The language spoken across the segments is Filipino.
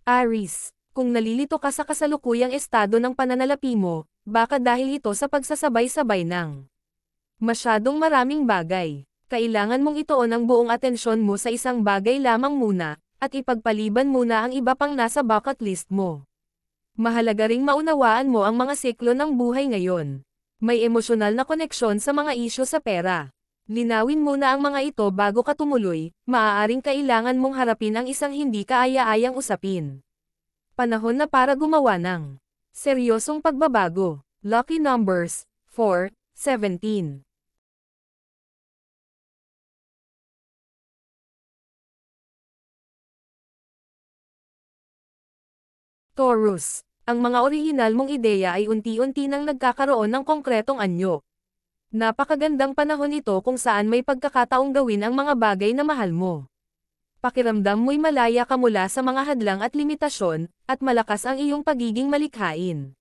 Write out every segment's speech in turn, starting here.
Aries, kung nalilito ka sa kasalukuyang estado ng pananalapi mo, baka dahil ito sa pagsasabay-sabay ng masyadong maraming bagay. Kailangan mong ituon ang buong atensyon mo sa isang bagay lamang muna, at ipagpaliban muna ang iba pang nasa bucket list mo. Mahalaga ring maunawaan mo ang mga siklo ng buhay ngayon. May emosyonal na koneksyon sa mga isyu sa pera. Linawin muna ang mga ito bago ka tumuloy, maaaring kailangan mong harapin ang isang hindi kaaya-ayang usapin. Panahon na para gumawa ng seryosong pagbabago. Lucky numbers, 4, 17. Taurus, ang mga orihinal mong ideya ay unti-unti nang nagkakaroon ng konkretong anyo. Napakagandang panahon ito kung saan may pagkakataong gawin ang mga bagay na mahal mo. Pakiramdam mo'y malaya ka mula sa mga hadlang at limitasyon, at malakas ang iyong pagiging malikhain.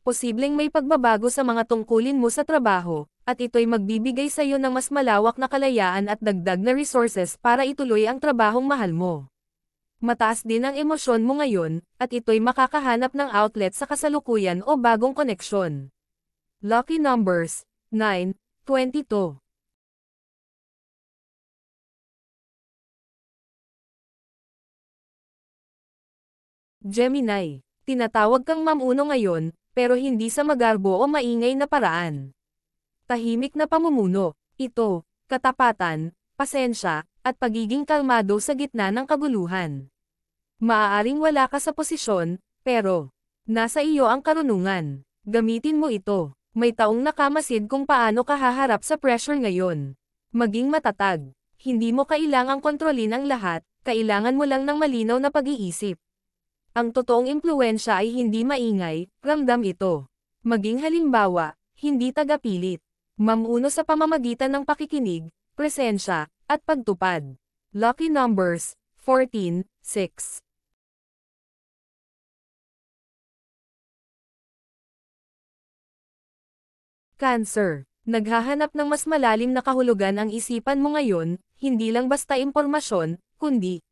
Posibleng may pagbabago sa mga tungkulin mo sa trabaho, at ito'y magbibigay sa iyo ng mas malawak na kalayaan at dagdag na resources para ituloy ang trabahong mahal mo. Mataas din ang emosyon mo ngayon, at ito'y makakahanap ng outlet sa kasalukuyan o bagong koneksyon. Lucky numbers, 9, 22. Gemini, tinatawag kang mamuno ngayon, pero hindi sa magarbo o maingay na paraan. Tahimik na pamumuno, ito, katapatan, pasensya, at pagiging kalmado sa gitna ng kaguluhan. Maaaring wala ka sa posisyon, pero nasa iyo ang karunungan. Gamitin mo ito. May taong nakamasid kung paano ka haharap sa pressure ngayon. Maging matatag. Hindi mo kailangang kontrolin ang lahat, kailangan mo lang ng malinaw na pag-iisip. Ang totoong impluwensya ay hindi maingay, ramdam ito. Maging halimbawa, hindi tagapilit. Mamuno sa pamamagitan ng pakikinig, presensya, at pagtupad. Lucky numbers, 14, 6. Cancer, naghahanap ng mas malalim na kahulugan ang isipan mo ngayon, hindi lang basta impormasyon, kundi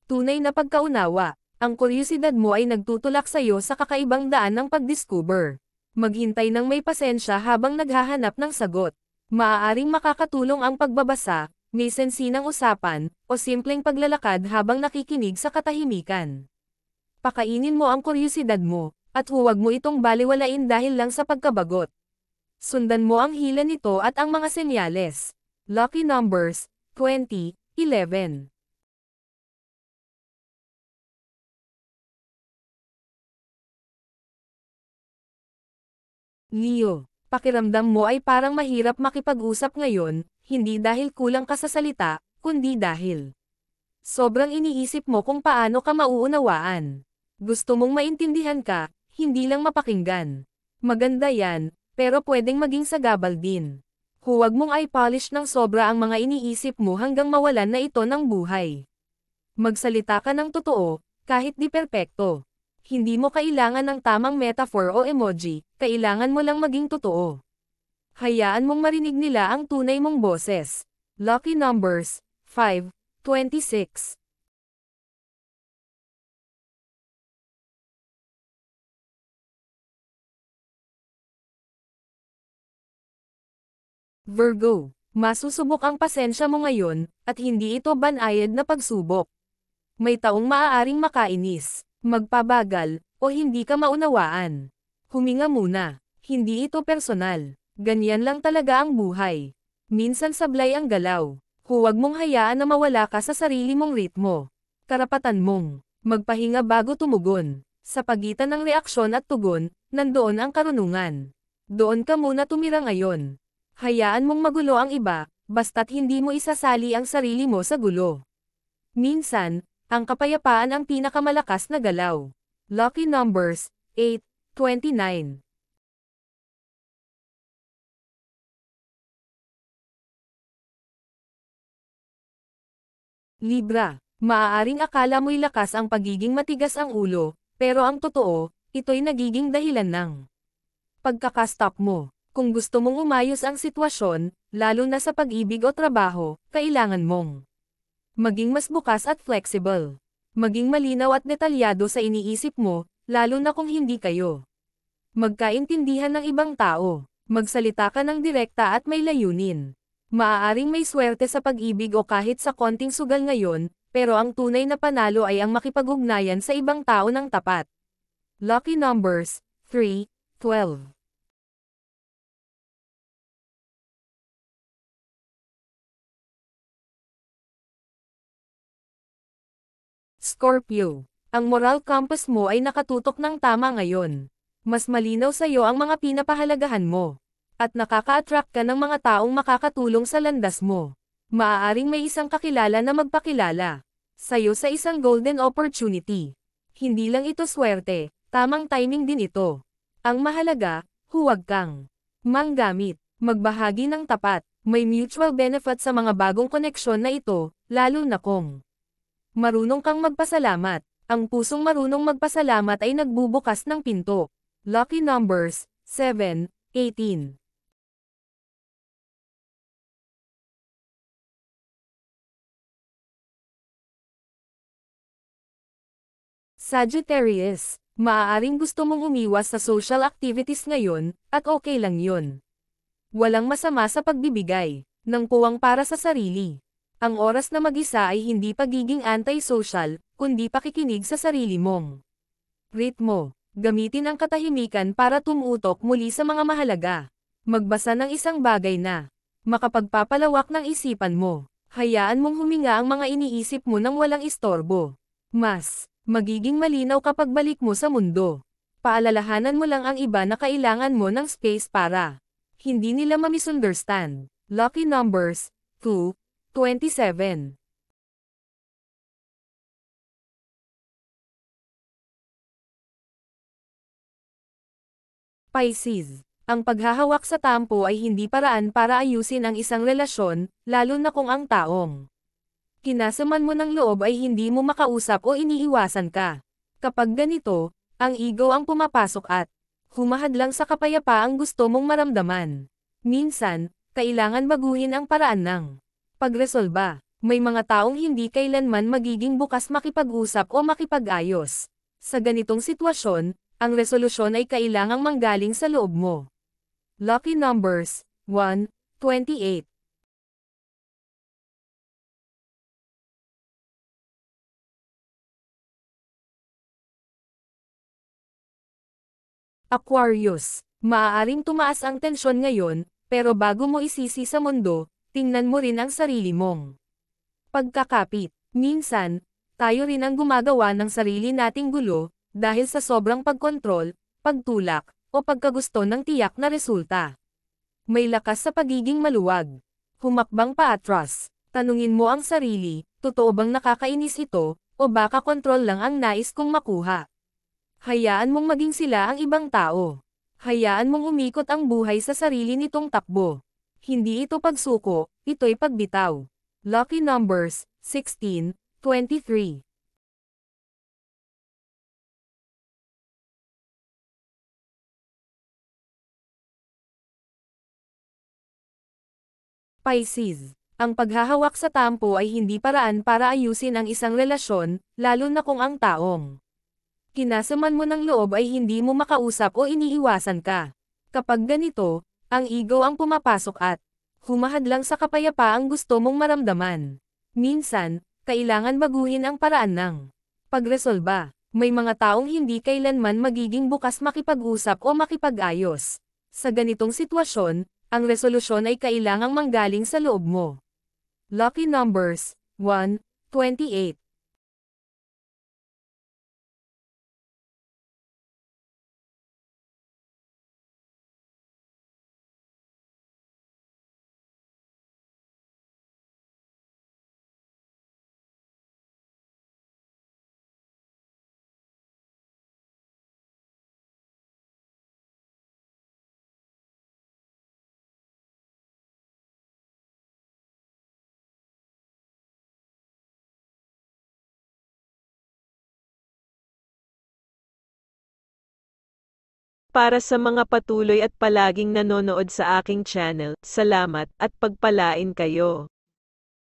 tunay na pagkaunawa. Ang kuryosidad mo ay nagtutulak sa iyo sa kakaibang daan ng pagdiscover. Maghintay ng may pasensya habang naghahanap ng sagot. Maaaring makakatulong ang pagbabasa, may sensinang usapan, o simpleng paglalakad habang nakikinig sa katahimikan. Pakainin mo ang kuryosidad mo, at huwag mo itong baliwalain dahil lang sa pagkabagot. Sundan mo ang hila nito at ang mga senyales. Lucky numbers, 20, 11. Leo, pakiramdam mo ay parang mahirap makipag-usap ngayon, hindi dahil kulang ka sa salita, kundi dahil sobrang iniisip mo kung paano ka mauunawaan. Gusto mong maintindihan ka, hindi lang mapakinggan. Maganda yan, pero pwedeng maging sagabal din. Huwag mong i-polish ng sobra ang mga iniisip mo hanggang mawalan na ito ng buhay. Magsalita ka ng totoo, kahit di perpekto. Hindi mo kailangan ng tamang metaphor o emoji, kailangan mo lang maging totoo. Hayaan mong marinig nila ang tunay mong boses. Lucky numbers, 5, 26. Virgo, masusubok ang pasensya mo ngayon, at hindi ito banayad na pagsubok. May taong maaaring makainis, magpabagal, o hindi ka maunawaan. Huminga muna, hindi ito personal. Ganyan lang talaga ang buhay. Minsan sablay ang galaw. Huwag mong hayaan na mawala ka sa sarili mong ritmo. Karapatan mong magpahinga bago tumugon. Sa pagitan ng reaksyon at tugon, nandoon ang karunungan. Doon ka muna tumira ngayon. Hayaan mong magulo ang iba, basta't hindi mo isasali ang sarili mo sa gulo. Minsan, ang kapayapaan ang pinakamalakas na galaw. Lucky numbers, 8, 29. Libra, maaaring akala mo'y lakas ang pagiging matigas ang ulo, pero ang totoo, ito'y nagiging dahilan ng pagkakastop mo. Kung gusto mong umayos ang sitwasyon, lalo na sa pag-ibig o trabaho, kailangan mong maging mas bukas at flexible. Maging malinaw at detalyado sa iniisip mo, lalo na kung hindi kayo magkaintindihan ng ibang tao. Magsalita ka ng direkta at may layunin. Maaaring may swerte sa pag-ibig o kahit sa konting sugal ngayon, pero ang tunay na panalo ay ang makipag-ugnayan sa ibang tao ng tapat. Lucky numbers, 3, 12. Scorpio. Ang moral compass mo ay nakatutok ng tama ngayon. Mas malinaw sa iyo ang mga pinapahalagahan mo. At nakaka-attract ka ng mga taong makakatulong sa landas mo. Maaaring may isang kakilala na magpakilala sa'yo sa isang golden opportunity. Hindi lang ito swerte, tamang timing din ito. Ang mahalaga, huwag kang manggamit, magbahagi ng tapat, may mutual benefit sa mga bagong koneksyon na ito, lalo na kung marunong kang magpasalamat. Ang pusong marunong magpasalamat ay nagbubukas ng pinto. Lucky numbers, 7, 18. Sagittarius, maaaring gusto mong umiwas sa social activities ngayon, at okay lang yun. Walang masama sa pagbibigay ng puwang para sa sarili. Ang oras na mag-isa ay hindi pagiging anti-social, kundi pakikinig sa sarili mong ritmo. Gamitin ang katahimikan para tumutok muli sa mga mahalaga. Magbasa ng isang bagay na makapagpapalawak ng isipan mo. Hayaan mong huminga ang mga iniisip mo nang walang istorbo. Mas magiging malinaw kapag balik mo sa mundo. Paalalahanan mo lang ang iba na kailangan mo ng space para hindi nila ma-misunderstand. Lucky numbers, 2, 27. Pisces. Ang paghahawak sa tampo ay hindi paraan para ayusin ang isang relasyon, lalo na kung ang taong kinasaman mo ng loob ay hindi mo makausap o iniiwasan ka. Kapag ganito, ang ego ang pumapasok at humahadlang sa kapayapaang gusto mong maramdaman. Minsan, kailangan baguhin ang paraan ng pagresolba. May mga taong hindi kailanman magiging bukas makipag-usap o makipag-ayos. Sa ganitong sitwasyon, ang resolusyon ay kailangang manggaling sa loob mo. Lucky numbers, 1, 28. Aquarius, maaaring tumaas ang tensyon ngayon, pero bago mo isisi sa mundo, tingnan mo rin ang sarili mong pagkakapit. Minsan, tayo rin ang gumagawa ng sarili nating gulo, dahil sa sobrang pagkontrol, pagtulak, o pagkagusto ng tiyak na resulta. May lakas sa pagiging maluwag. Humakbang paatras. Tanungin mo ang sarili, totoo bang nakakainis ito, o baka kontrol lang ang nais kong makuha? Hayaan mong maging sila ang ibang tao. Hayaan mong umikot ang buhay sa sarili nitong takbo. Hindi ito pagsuko, ito'y pagbitaw. Lucky numbers, 16, 23. Pisces. Ang paghahawak sa tampo ay hindi paraan para ayusin ang isang relasyon, lalo na kung ang taong kinasaman mo ng loob ay hindi mo makausap o iniiwasan ka. Kapag ganito, ang ego ang pumapasok at humahadlang sa kapayapaang gusto mong maramdaman. Minsan, kailangan baguhin ang paraan ng pagresolba. May mga taong hindi kailanman magiging bukas makipag-usap o makipag-ayos. Sa ganitong sitwasyon, ang resolusyon ay kailangang manggaling sa loob mo. Lucky numbers, 1, 28. Para sa mga patuloy at palaging nanonood sa aking channel, salamat at pagpalain kayo.